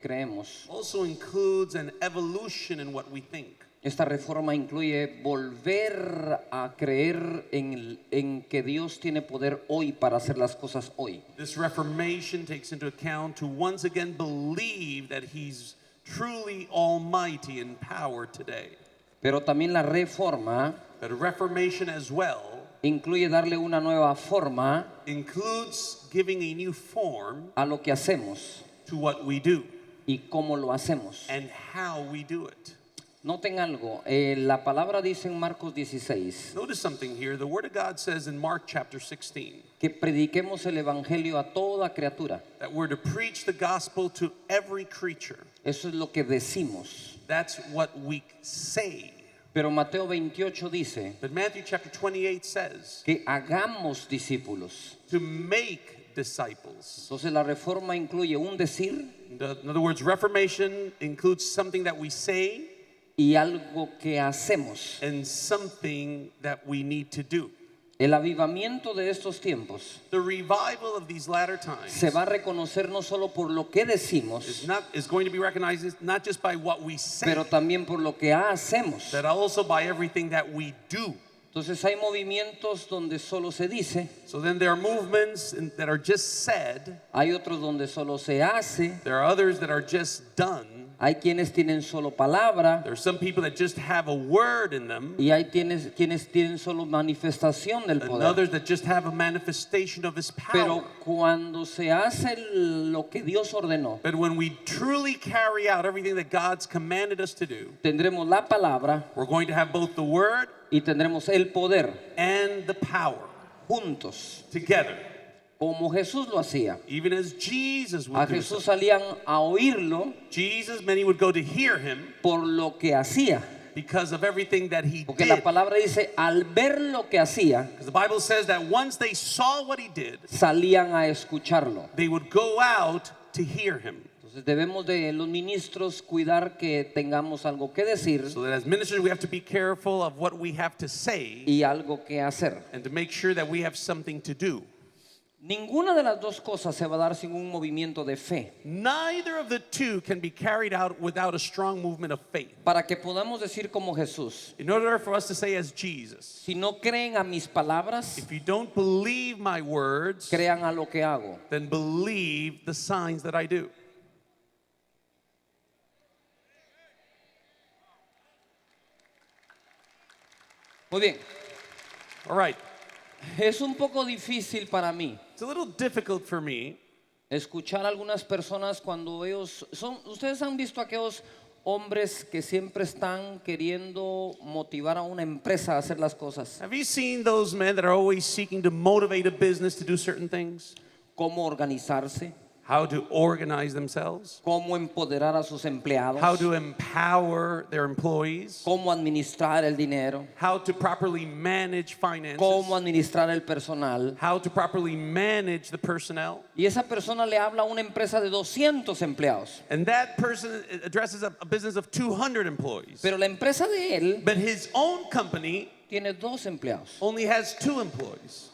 creemos. also includes an evolution in what we think. Esta reforma incluye volver a creer en que Dios tiene poder hoy para hacer las cosas hoy. This reformation takes into account to once again believe that He's truly almighty in power today. Pero también la reforma But reformation as well incluye darle una nueva forma includes giving a new form a lo que hacemos to what we do y cómo lo hacemos. and how we do it. Noten algo, la palabra dice en Marcos 16 Notice something here. The Word of God says in Mark chapter 16 que prediquemos el evangelio a toda criatura. that we're to preach the gospel to every creature. Eso es lo que decimos. That's what we say. Pero Mateo 28 dice But Matthew chapter 28 says que hagamos discípulos. to make disciples. Entonces la reforma incluye un decir In other words, reformation includes something that we say y algo que hacemos. and something that we need to do. El avivamiento de estos tiempos The revival of these latter times se va a reconocer no solo por lo que decimos, is going to be recognized not just by what we say, pero también por lo que hacemos. but also by everything that we do. Entonces hay movimientos donde solo se dice, So then there are movements that are just said. hay otros donde solo se hace, There are others that are just done. hay quienes tienen solo palabra There are some people that just have a word in them, y hay quienes tienen solo manifestación del and poder. others that just have a manifestation of His power. Pero cuando se hace lo que Dios ordenó, But when we truly carry out everything that God's commanded us to do, tendremos la palabra we're going to have both the word y tendremos el poder and the power juntos, together, como Jesús lo hacía. even as Jesus A would do Jesús so. salían a oírlo Jesus, many would go to hear Him por lo que hacía. because of everything that He Porque la did. palabra dice, al ver lo que hacía, Because the Bible says that once they saw what He did, salían a escucharlo. they would go out to hear Him. Entonces debemos de los ministros cuidar que tengamos algo que decir So that as ministers, we have to be careful of what we have to say y algo que hacer. and to make sure that we have something to do. Ninguna de las dos cosas se va a dar sin un movimiento de fe. Neither of the two can be carried out without a strong movement of faith. Para que podamos decir como Jesús, In order for us to say as Jesus, si no creen a mis palabras, if you don't believe my words, crean a lo que hago. then believe the signs that I do. Muy bien, All right. es un poco difícil para mí It's a little difficult for me escuchar a algunas personas cuando ellos son, ustedes han visto aquellos hombres que siempre están queriendo motivar a una empresa a hacer las cosas, Have you seen those men that are always seeking to motivate a business to do certain things? cómo organizarse, How to organize themselves? cómo empoderar a sus empleados, How to empower their employees? cómo administrar el dinero, How to properly manage finances? cómo administrar el personal. How to properly manage the personnel? Y esa persona le habla a una empresa de 200 empleados, And that person addresses a business of 200 employees. pero la empresa de él But his own company tiene 2 empleados. only has 2 employees.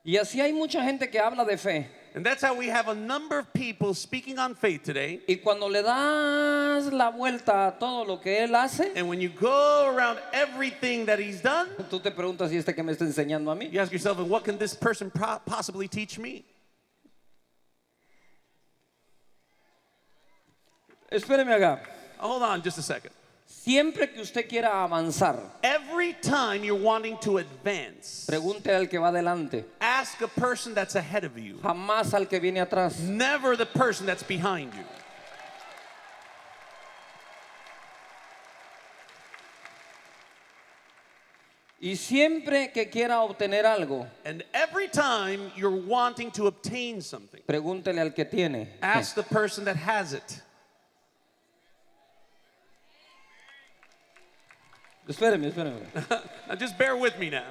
Y así hay mucha gente que habla de fe. And that's how we have a number of people speaking on faith today. Y cuando le das la vuelta a todo lo que él hace, And when you go around everything that he's done, tú te preguntas, ¿y este que me está enseñando a mí? you ask yourself, what can this person possibly teach me? Espéreme acá. Hold on just a second. Siempre que usted quiera avanzar, Every time you're wanting to advance, pregunte al que va adelante, ask a person that's ahead of you, jamás al que viene atrás. never the person that's behind you. Y siempre que quiera obtener algo, And every time you're wanting to obtain something, pregúntele al que tiene. ask the person that has it. Espéreme. Now just bear with me now.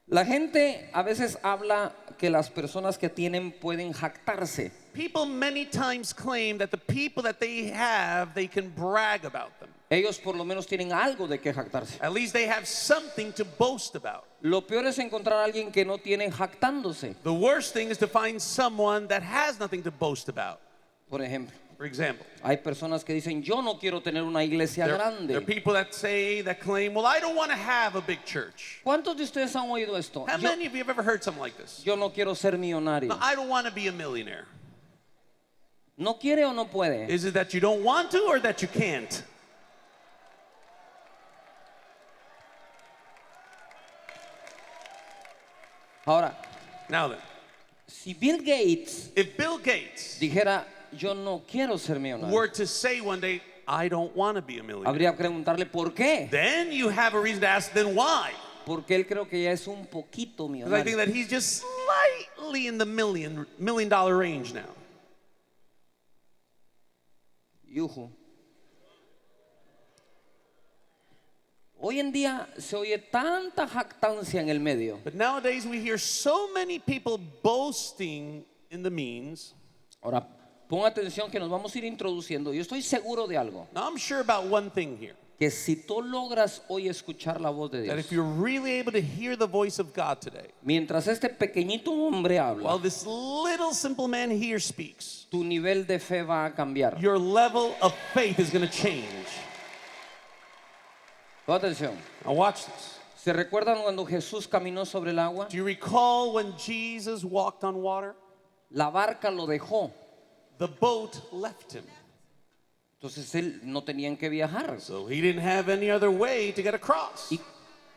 La gente a veces habla que las personas que tienen pueden jactarse. People many times claim that the people that they have, they can brag about them. Ellos por lo menos tienen algo de qué jactarse. At least they have something to boast about. Lo peor es encontrar a alguien que no tiene jactándose. The worst thing is to find someone that has nothing to boast about. Por ejemplo, For example, hay personas que dicen, yo no quiero tener una iglesia there are grande. people that claim, well, I don't want to have a big church. ¿Cuántos de ustedes han oído esto? How many of you have ever heard something like this? Yo no quiero ser millonario. No, I don't want to be a millionaire. ¿No quiere o no puede? Is it that you don't want to or that you can't? Ahora, Now then, si Bill Gates if Bill Gates dijera, yo no quiero ser millonario, were to say one day, I don't want to be a millionaire, habría que preguntarle por qué. then you have a reason to ask, then why? Porque él creo que ya es un poquito Because I think millonario. that he's just slightly in the million dollar range now. Yujú. Hoy en día se oye tanta jactancia en el medio. But nowadays we hear so many people boasting in the means. Ahora, pon atención que nos vamos a ir introduciendo. Yo estoy seguro de algo. Now I'm sure about one thing here, Que si tú logras hoy escuchar la voz de that Dios, if you're really able to hear the voice of God today, mientras este pequeñito hombre while habla, this little simple man here speaks, tu nivel de fe va a cambiar. your level of faith is going to change. Pon atención. Now watch this. ¿Se recuerdan cuando Jesús caminó sobre el agua? Do you recall when Jesus walked on water? La barca lo dejó. The boat left him. Entonces él no tenía en qué viajar. So he didn't have any other way to get across. Y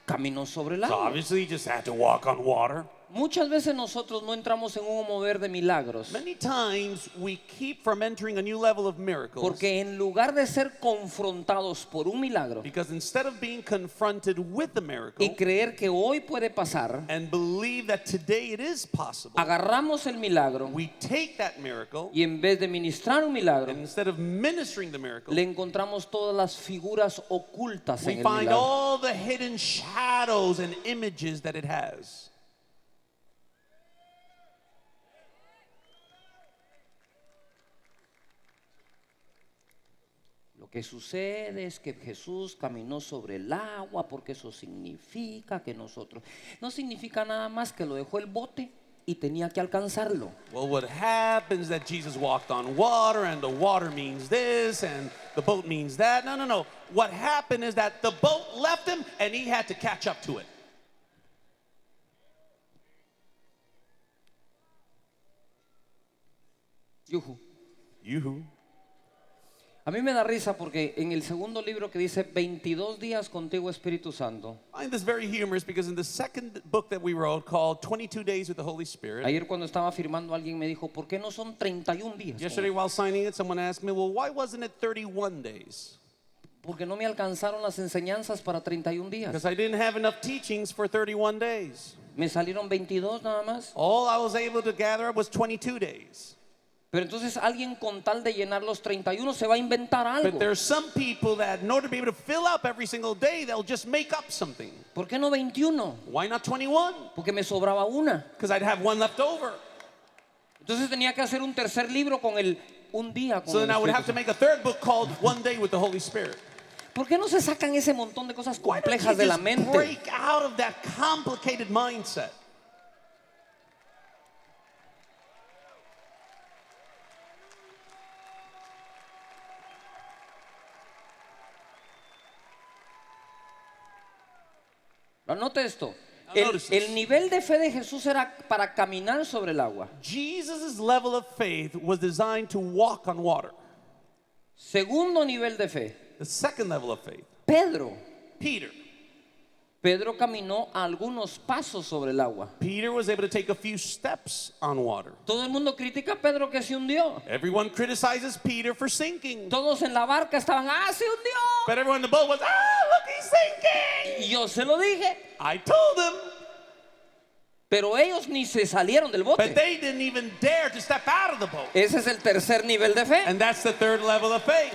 caminó sobre el So agua. obviously he just had to walk on water. Muchas veces nosotros no entramos en un mover de milagros. Many times we keep from entering a new level of miracles Porque en lugar de ser confrontados por un milagro because instead of being confronted with the miracle y creer que hoy puede pasar, and believe that today it is possible, agarramos el milagro we take that miracle y en vez de ministrar un milagro, and instead of ministering the miracle, le encontramos todas las figuras ocultas we en el find milagro. all the hidden shadows and images that it has. Lo que sucede es que Jesús caminó sobre el agua porque eso significa que nosotros, no significa nada más que lo dejó el bote y tenía que alcanzarlo. Well, what happens that Jesus walked on water and the water means this and the boat means that. No, no, no. What happened is that the boat left him and he had to catch up to it. Yujú. Yoo-hoo. A mí me da risa porque en el segundo libro que dice 22 días contigo Espíritu Santo, I find this very humorous because in the second book that we wrote called 22 Days with the Holy Spirit, ayer cuando estaba firmando alguien me dijo, ¿por qué no son 31 días? yesterday while signing it, someone asked me, well, why wasn't it 31 days? Porque no me alcanzaron las enseñanzas para 31 días. Because I didn't have enough teachings for 31 days. Me salieron 22 nada más. All I was able to gather up was 22 days. Pero entonces alguien con tal de llenar los 31 se va a inventar algo. But there's some people that in order to be able to fill up every single day, they'll just make up something. ¿Por qué no 21? Why not 21? Porque me sobraba una. Because I'd have one left over. Entonces tenía que hacer un tercer libro con el un día con So el then I would Espíritu have to Santo. make a third book called One Day with the Holy Spirit. ¿Por qué no se sacan ese montón de cosas Why don't complejas you de la just mente? break out of that complicated mindset? Note esto. Now notice this. El nivel de fe de Jesús era para caminar sobre el agua. Jesus' level of faith was designed to walk on water. Segundo nivel de fe, The second level of faith, Pedro. Peter. Pedro caminó algunos pasos sobre el agua. Peter was able to take a few steps on water. Todo el mundo critica a Pedro que se hundió. Everyone criticizes Peter for sinking. Todos en la barca estaban, se hundió. But everyone in the boat was, look, he's sinking. Y yo se lo dije, I told them, pero ellos ni se salieron del but bote. they didn't even dare to step out of the boat. Ese es el tercer nivel de fe. And that's the third level of faith.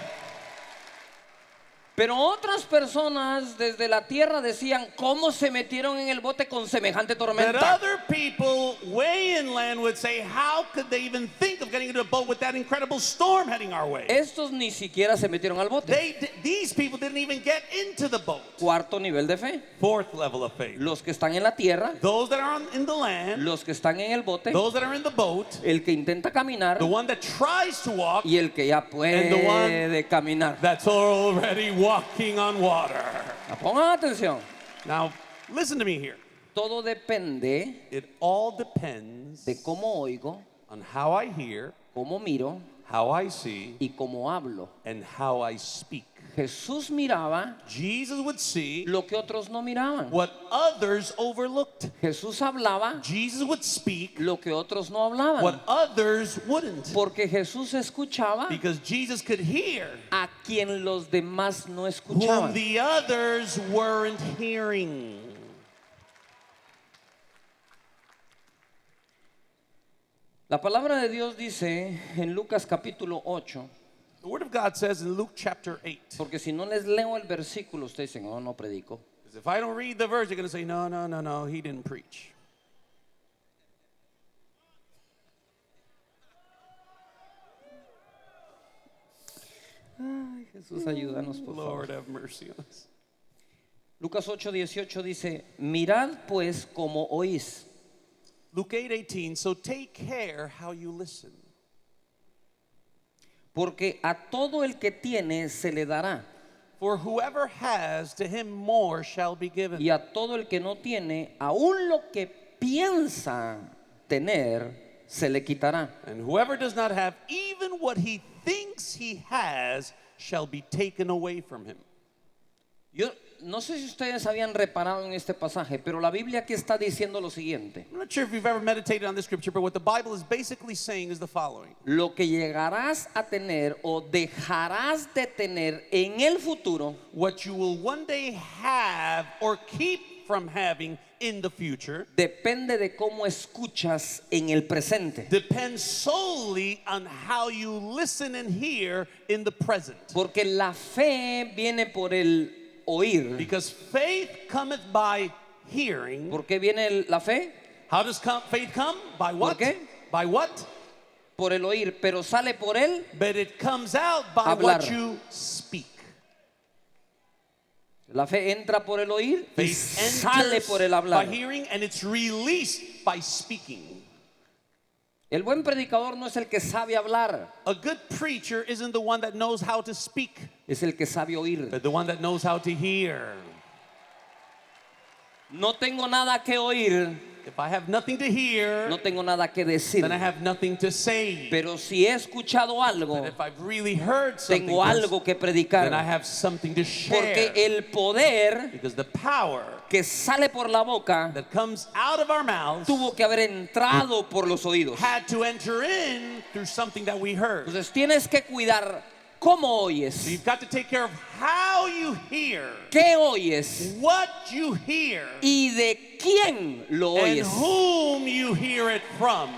Pero otras personas desde la tierra decían, ¿cómo se metieron en el bote con semejante That tormenta? other people way inland would say, how could they even think of getting into a boat with that incredible storm heading our way? Estos ni siquiera se metieron al bote. These people didn't even get into the boat. Cuarto nivel de fe. Fourth level of faith. Los que están en la tierra, Those that are in the land, los que están en el bote, those that are in the boat, el que intenta caminar the one that tries to walk, y el que ya And the one puede caminar. that's already walking on water. Pongan atención. Now, listen to me here. Todo depende It all depends de cómo oigo, on how I hear, cómo miro how I see, y cómo hablo. and how I speak. Jesús miraba Jesus would see lo que otros no miraban. what others overlooked. Jesús hablaba Jesus would speak lo que otros no hablaban. what others wouldn't. Porque Jesús escuchaba Because Jesus could hear a quien los demás no whom escuchaban. the others weren't hearing. La palabra de Dios dice en Lucas capítulo 8, The Word of God says in Luke chapter 8, porque si no les leo el versículo, ustedes dicen, oh, no predico. if I don't read the verse, you're going to say, no, he didn't preach. Ay, Jesús, ayúdanos, por favor. Lord have mercy on us. Lucas 8:18 dice, mirad pues como oís, Luke 8:18, so take care how you listen. porque a todo el que tiene se le dará, For whoever has, to him more shall be given. y a todo el que no tiene, aún lo que piensa tener, se le quitará. And whoever does not have, even what he thinks he has, shall be taken away from him. Yo no sé si ustedes habían reparado en este pasaje, pero la Biblia aquí está diciendo lo siguiente. I'm not sure if you've ever meditated on this scripture, but what the Bible is basically saying is the following. Lo que llegarás a tener o dejarás de tener en el futuro What you will one day have or keep from having in the future depende de cómo escuchas en el presente. depends solely on how you listen and hear in the present. Porque la fe viene por el oír. Because faith cometh by hearing. ¿Por qué viene la fe? How does faith come? By what? ¿Por qué? By what? Por el oír, pero sale por el But it comes out by Hablar. what you speak. La fe entra por el oír y Faith sale enters por el by hablar. hearing and it's released by speaking. El buen predicador no es el que sabe hablar, A good preacher isn't the one that knows how to speak, es el que sabe oír. but the one that knows how to hear. No tengo nada que oír, If I have nothing to hear, no tengo nada que decir. then I have nothing to say. Pero si he escuchado algo, But if I've really heard something, tengo algo que then I predicar. have something to Porque share. el poder Because the power que sale por la boca that comes out of our mouths tuvo que haber entrado por los oídos. had to enter in through something that we heard. Entonces tienes que cuidar cómo So oyes, you've got to take care of how you hear, qué oyes what you hear, y de quién lo and oyes. whom you hear it from.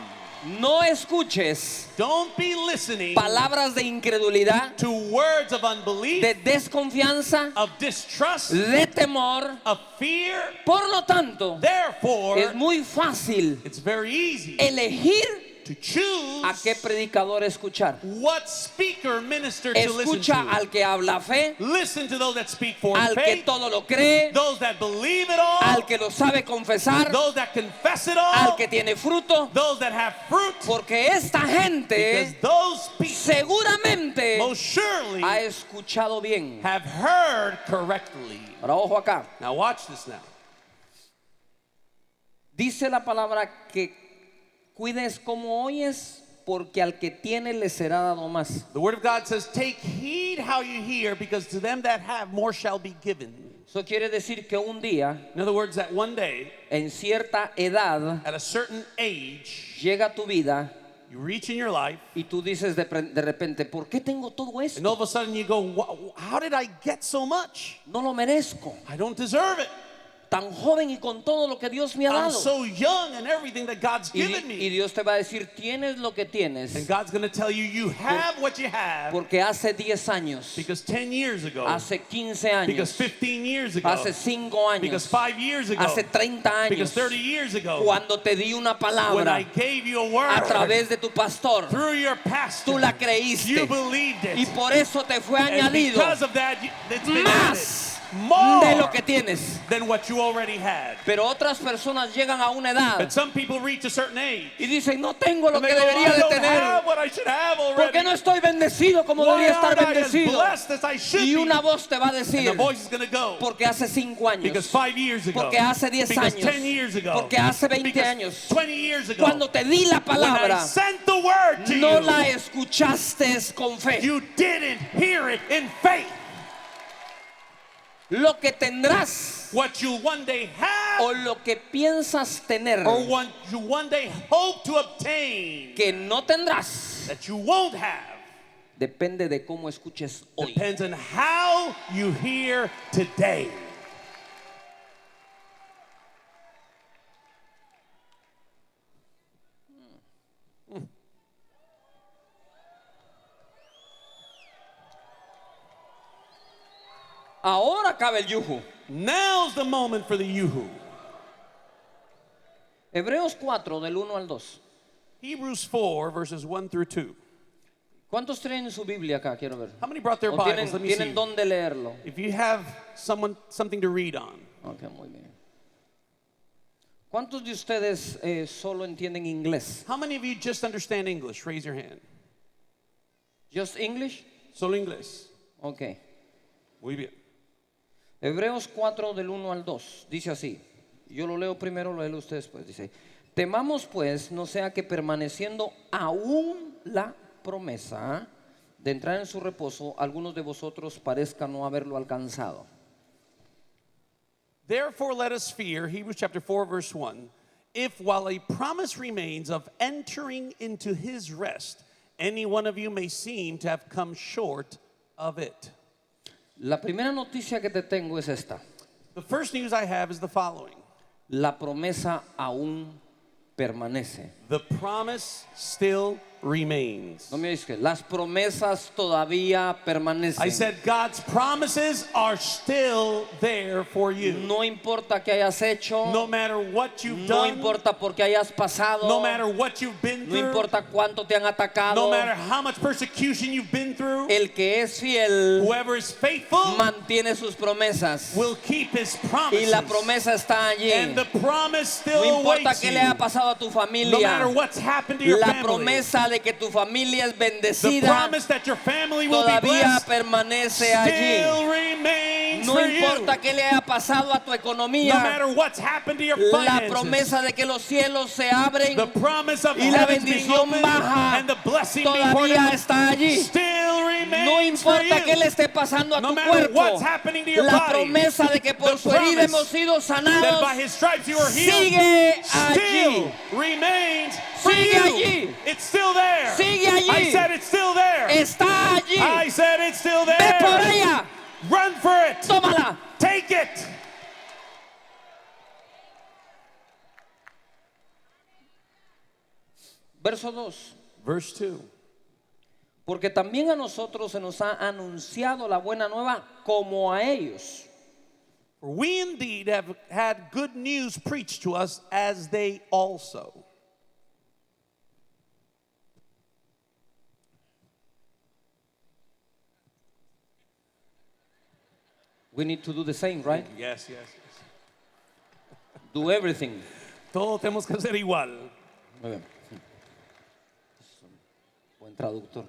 No escuches Don't be listening palabras de incredulidad, to words of unbelief, de desconfianza, of distrust, de temor. of fear. Por lo tanto, Therefore, es muy fácil it's very easy elegir to choose a qué predicador escuchar. what speaker minister to listen Escucha to. al que habla fe, Listen to those that speak for al que faith, todo lo cree, those that believe it all, al que lo sabe confesar, those that confess it al all, que tiene fruto, those that have fruit, porque esta because gente those people seguramente most surely ha escuchado bien. have heard correctly. Ahora ojo acá. Now watch this now. Dice la palabra que cuides como oyes, porque al que tiene le será dado más. The word of God says, take heed how you hear, because to them that have more shall be given. Eso quiere decir que un día, In other words, that one day, en cierta edad, at a certain age, llega tu vida you reach in your life, y tú dices de repente, ¿por qué tengo todo esto? and all of a sudden you go, how did I get so much? No lo merezco. I don't deserve it. tan joven y con todo lo que Dios me ha I'm dado. so young and everything that God's given Y me. Dios te va a decir, tienes lo que tienes. And God's going to tell you, you have what you have. Porque hace 10 años, Because 10 years ago, hace 15 because años, 15 years ago, hace 5 because años, 5 years ago, hace 30 because años, 30 years ago, cuando te di una when I palabra gave you a a word través de tu pastor, through your pastor, tú la creíste you believed y it. por eso te fue And añadido because of that, it's been más added more de lo que tienes. than what you already had. Pero otras personas llegan a una edad But some people reach a certain age. y dicen, no tengo lo And que they go, debería I de don't tener. have what I should have ¿Por already. qué no estoy bendecido como Why debería estar aren't I as bendecido? blessed as I should Y be? una voz te va a And decir, the voice is going to go. porque hace 5 años, Because 5 years ago, porque hace 10 because años, 10 years ago, porque hace 20 because años, 20 years ago, cuando te di la when I palabra, sent the word to no you, la escuchaste con fe. you didn't hear it in faith. Lo que tendrás What you one day have o lo que piensas tener or what you one day hope to obtain que no tendrás that you won't have depende de cómo escuches hoy. depends on how you hear today. Ahora cabe el yugo. Now's the moment for the yoo-hoo. Hebreos 4 del 1 al 2. Hebrews 4 verses 1 through 2. ¿Cuántos tienen su Biblia acá? Quiero ver. How many brought their ¿O Bibles? Let me tienen see. dónde leerlo? If you have something to read on. Ok, muy bien. ¿Cuántos de ustedes solo entienden inglés? How many of you just understand English? Raise your hand. Just English? Solo inglés. Ok. Muy bien. Hebreos 4 del 1 al 2. Dice así. Yo lo leo primero, lo leo usted después. Dice, temamos pues, no sea que permaneciendo aún la promesa de entrar en su reposo, algunos de vosotros parezcan no haberlo alcanzado. Therefore let us fear, Hebrews chapter 4 verse 1, if while a promise remains of entering into his rest, any one of you may seem to have come short of it. La primera noticia que te tengo es esta. The first news I have is the following. La promesa aún permanece. The promise still remains. No me dices, las promesas todavía permanecen. I said God's promises are still there for you. No importa que hayas hecho, No matter what you've no done, importa por qué hayas pasado, no matter what you've been no through, importa cuánto te han atacado, no matter how much persecution you've been through, el que es fiel whoever is faithful mantiene sus promesas will keep his y promises. la promesa está allí. And the promise still No importa awaits qué you. le haya pasado a tu No familia, matter what's happened to your la family, promesa de que tu familia es the bendecida promise that your family will be todavía blessed permanece allí. still remains No for you. importa qué le haya pasado a tu No economía, matter what's happened to your la finances, promesa de que los cielos se abren the promise of y la heavens being bendición opened baja and the blessing being poured todavía out está allí. still remains No for importa you. qué le esté pasando a No tu matter cuerpo, what's happening to your la body, promesa de que por the su herida promise hemos sido that sanados by his stripes you are healed sigue still allí. remains for Sigue you. allí. It's still there. Sigue allí. I said it's still there. Está allí. I said it's still Ve por there. ella, Run for it. tómala. Take it. Verso 2. Verse 2. Porque también a nosotros se nos ha anunciado la buena nueva como a ellos. For we indeed have had good news preached to us as they also. We need to do the same, right? Yes. Do everything. Todos tenemos que hacer igual. Muy bien. Es un buen traductor.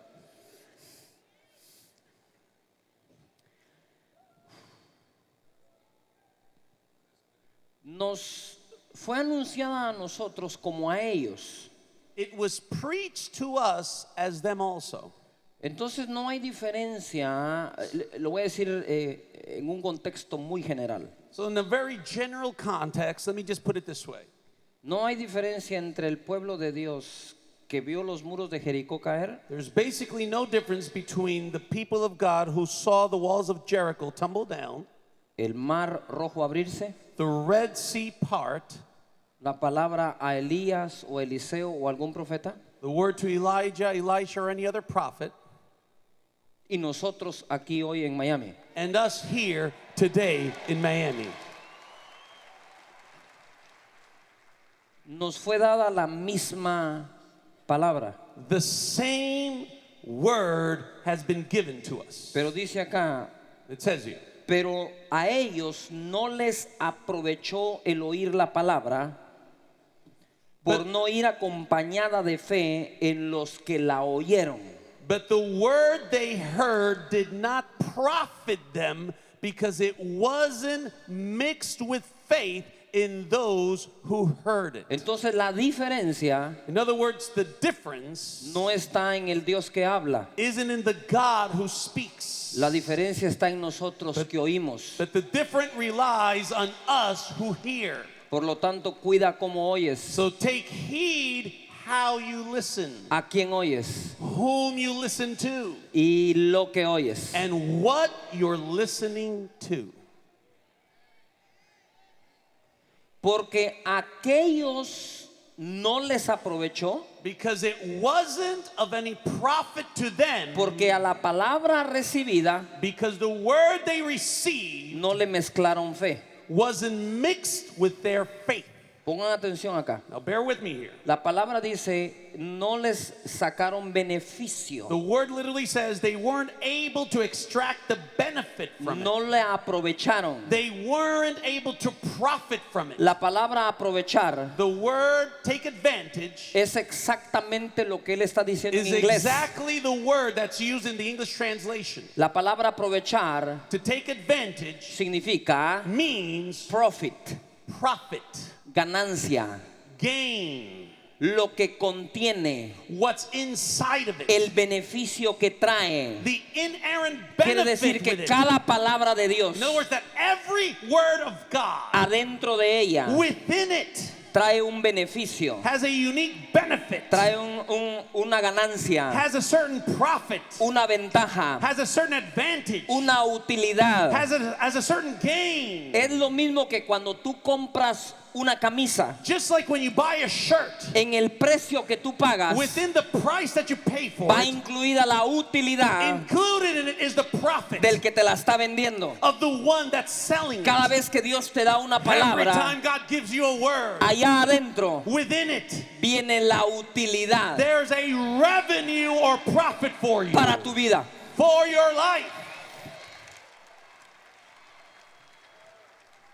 Nos fue anunciada a nosotros como a ellos. It was preached to us as them also. Entonces no hay diferencia, lo voy a decir en un contexto muy general. So in a very general context, let me just put it this way. No hay diferencia entre el pueblo de Dios que vio los muros de Jericó caer There's basically no difference between the people of God who saw the walls of Jericho tumble down el mar rojo abrirse, the Red Sea part, la palabra a Elías o Eliseo o algún profeta, the word to Elijah, Elisha, or any other prophet, y nosotros aquí hoy en Miami. and us here today in Miami. Nos fue dada la misma palabra, The same word has been given to us. pero dice acá, It says here, pero a ellos no les aprovechó el oír la palabra por no ir acompañada de fe en los que la oyeron. but the word they heard did not profit them because it wasn't mixed with faith in those who heard it. Entonces la diferencia In other words, the difference no está en el Dios que habla, isn't in the God who speaks, la diferencia está en nosotros que oímos. but the difference relies on us who hear. Por lo tanto, cuida cómo oyes, So take heed how you listen, a quién oyes whom you listen to, y lo que oyes. and what you're listening to. Porque aquellos no les aprovechó, Because it wasn't of any profit to them, porque a la palabra recibida because the word they received no le mezclaron fe. wasn't mixed with their faith. Pongan atención acá. Now bear with me here. La palabra dice, no les sacaron beneficio, The word literally says they weren't able to extract the benefit from no it. le aprovecharon. They weren't able to profit from it. La palabra aprovechar The word take advantage es exactamente lo que él está diciendo en is inglés. exactly the word that's used in the English translation. La palabra aprovechar To take advantage significa means profit, profit, ganancia, gain, lo que contiene, what's inside of it. el beneficio que trae. The inherent Quiere decir benefit que with it. cada palabra de Dios In other words, that every word of God adentro de ella within it trae un beneficio, has a unique benefit, trae una ganancia, has a certain profit, una ventaja, has a certain advantage, una utilidad. has a certain gain. Es lo mismo que cuando tú compras una camisa, Just like when you buy a shirt, en el precio que tú pagas within the price that you pay for va it, incluida la utilidad included in it is the profit del que te la está vendiendo. of the one that's selling Cada it. vez que Dios te da una Every palabra, time God gives you a word, allá adentro within it, viene la utilidad there's a revenue or profit for you, para tu vida. for your life.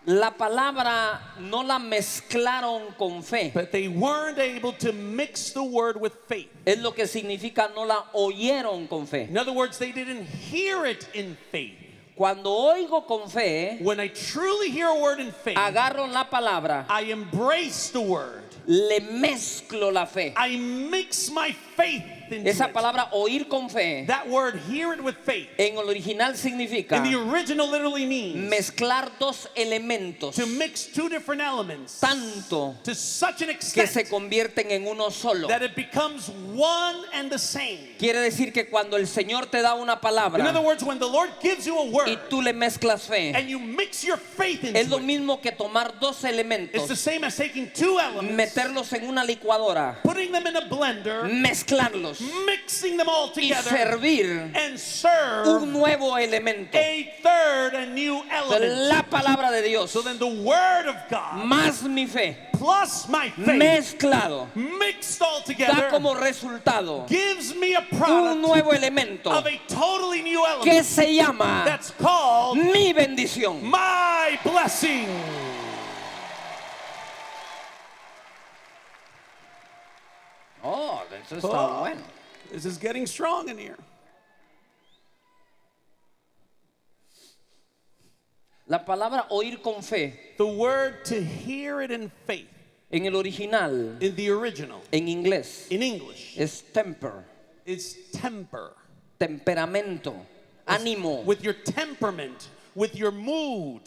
La palabra no la mezclaron con fe. But they weren't able to mix the word with faith. Es lo que significa no la oyeron con fe. In other words, they didn't hear it in faith. Cuando oigo con fe, When I truly hear a word in faith, agarro la palabra, I embrace the word. le mezclo la fe. I mix my faith into Esa it. palabra oír con fe, That word, hear it with faith, en el original significa in the original literally means mezclar dos elementos, to mix two different elements tanto to such an que extent se convierten en uno solo. that it becomes one and the same. Quiere decir que cuando el Señor te da una In other palabra words, when the Lord gives you a y word tú le mezclas fe, and you mix your faith es lo into it, mismo que tomar dos it's the elementos, same as taking two elements, meterlos en una licuadora, putting them in a blender, mezclarlos mixing them all y together, servir and serve un nuevo elemento. a third and new element. La palabra de Dios So then the word of God más mi fe plus my faith mezclado mixed all da together como resultado gives me a un product nuevo elemento of a totally new que element se llama that's called mi bendición. my blessing. Oh, eso está Oh. bueno. This is getting strong in here. La palabra oír con fe The word to hear it in faith en el original, in the original, en inglés, in English, es temper, is temper. temperamento, ánimo. With your temperament, with your mood.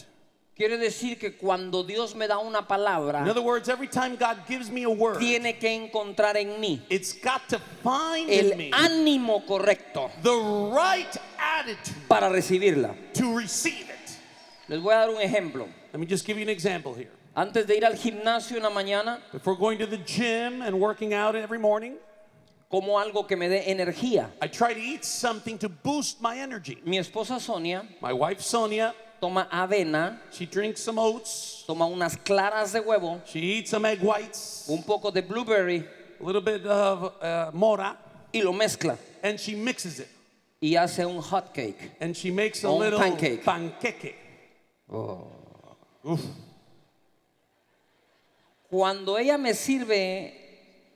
Quiere decir que cuando Dios me da una palabra, In other words, every time God gives me a word, tiene que encontrar en mí it's got to find el in me ánimo correcto the right attitude para recibirla. to receive it. Les voy a dar un ejemplo. Let me just give you an example here. Antes de ir al gimnasio en la mañana, Before going to the gym and working out every morning, como algo que me dé energía. I try to eat something to boost my energy. Mi esposa Sonia My wife Sonia, toma avena, she drinks some oats, toma unas claras de huevo, she eats some egg whites, un poco de blueberry a little bit of mora, y lo mezcla and she mixes it. y hace un hot cake. And she makes a Un little pancake. panqueque. Cuando ella me sirve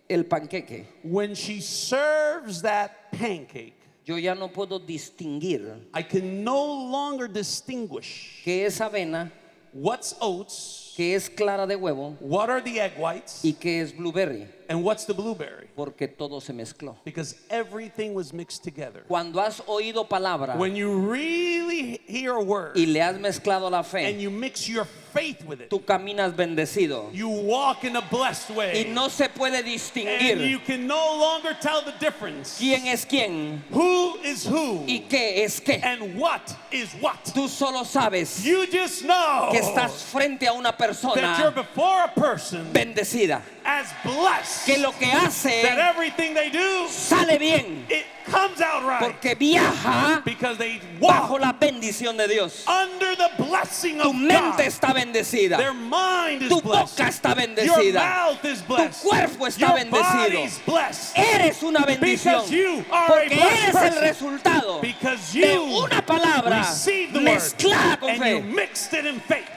el panqueque, When she serves that pancake, yo ya no puedo distinguir I can no longer distinguish qué es avena, what's oats, qué es clara de huevo what are the egg whites, y qué es blueberry, and what's the blueberry. porque todo se mezcló. Because everything was mixed together. Cuando has oído palabra When you really hear a word y le has mezclado la and fe, you mix your faith with it, tú caminas bendecido you walk in a blessed y way. no se puede And distinguir you can no longer tell the difference. quién es quién Who is who y qué es qué. and what is what. Tú solo sabes You just know que estás frente a una that you're persona before a person bendecida, as blessed, que lo que hace that everything they do, sale bien it comes out right. porque viaja Because they bajo walk la bendición de Dios. under the blessing Tu of mente God. está bendecida, Their mind is tu blessed. boca está Your bendecida, mouth is blessed. tu cuerpo está Your bendecido. body's blessed. Eres una bendición Because you are a porque blessed eres el person. resultado Because de you una palabra received the mezclada word con and you fe. mixed it in faith.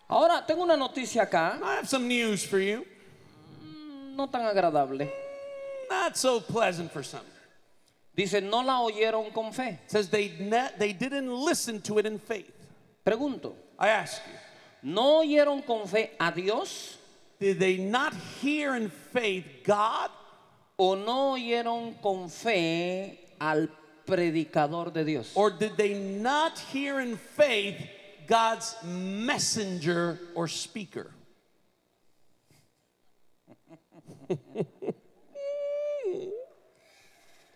Ahora tengo una noticia acá, I have some news for you. no tan agradable. Not so pleasant for some. Dice, no la oyeron con fe. It says they didn't listen to it in faith. Pregunto, I ask you, ¿no oyeron con fe a Dios did they not hear in faith God, o no oyeron con fe al predicador de Dios? or did they not hear in faith God's messenger or speaker?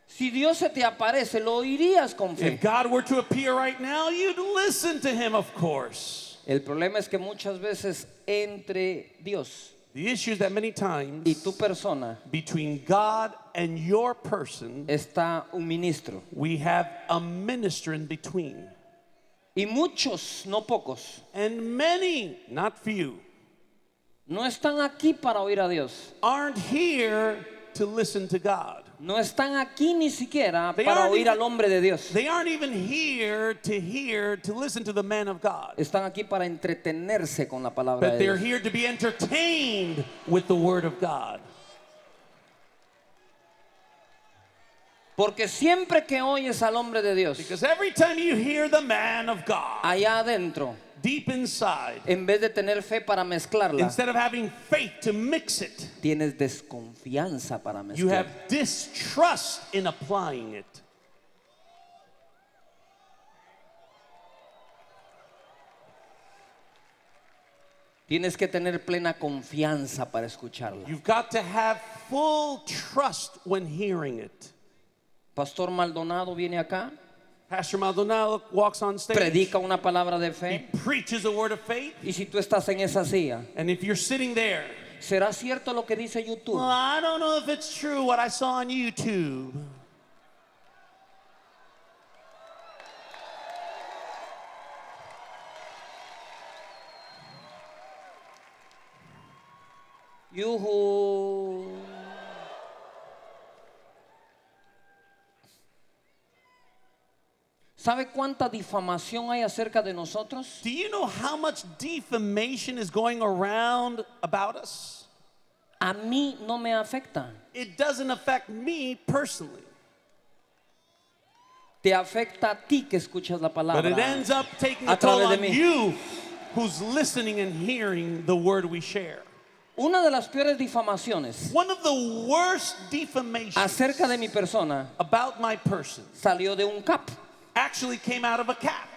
Si Dios se te aparece, lo oirías con fe. If God were to appear right now, you'd listen to him, of course. El problema es que muchas veces entre Dios The issue is that many times y tu persona between God and your person, está un ministro. we have a minister in between. Y muchos, no pocos, And many, not few, no están aquí para oír a Dios. aren't here to listen to God. No están aquí ni siquiera They para aren't oír even- al hombre de Dios. They aren't even here to listen to the man of God. Están aquí para entretenerse con la palabra But de they're Dios. here to be entertained with the word of God. Porque siempre que oyes al hombre de Dios, Because every time you hear the man of God, allá adentro, deep inside, en vez de tener fe para mezclarla, instead of having faith to mix it, tienes desconfianza para you have mezclar. distrust in applying it. Tienes que tener plena confianza para escucharla. You've got to have full trust when hearing it. Pastor Maldonado viene acá, Pastor Maldonado walks on stage, predica una palabra de he fe, preaches a word of faith, y si tú estás en esa silla, and if you're sitting there, ¿será cierto lo que dice well, YouTube? I don't know if it's true what I saw on YouTube. Yuhu. ¿Sabe cuánta difamación hay acerca de nosotros? Do you know how much defamation is going around about us? A mí no me afecta. It doesn't affect me personally, Te afecta a ti que escuchas la but it palabra. ends up taking A a toll través de on mí. you who's listening and hearing the word we share. Una de las peores difamaciones One of the worst defamations acerca de mi persona about my person salió de un CAP. actually came out of a cap.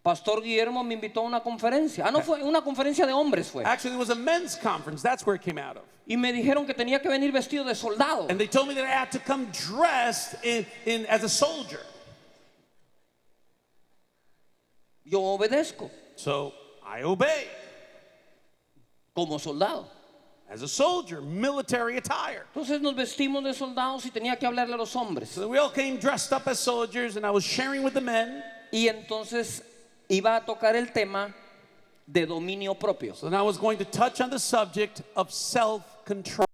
Pastor Guillermo me invitó a una conferencia. No fue una conferencia de hombres fue. Actually, it was a men's conference. That's where it came out of. Y me dijeron que tenía que venir vestido de soldado. And they told me that I had to come dressed as a soldier. Yo obedezco So I obey. como soldado. As a soldier, military attire. Entonces nos vestimos de soldados y tenía que hablarle a los hombres. So we all came dressed up as soldiers, and I was sharing with the men. Y entonces iba a tocar el tema de dominio propio. So now I was going to touch on the subject of self-control.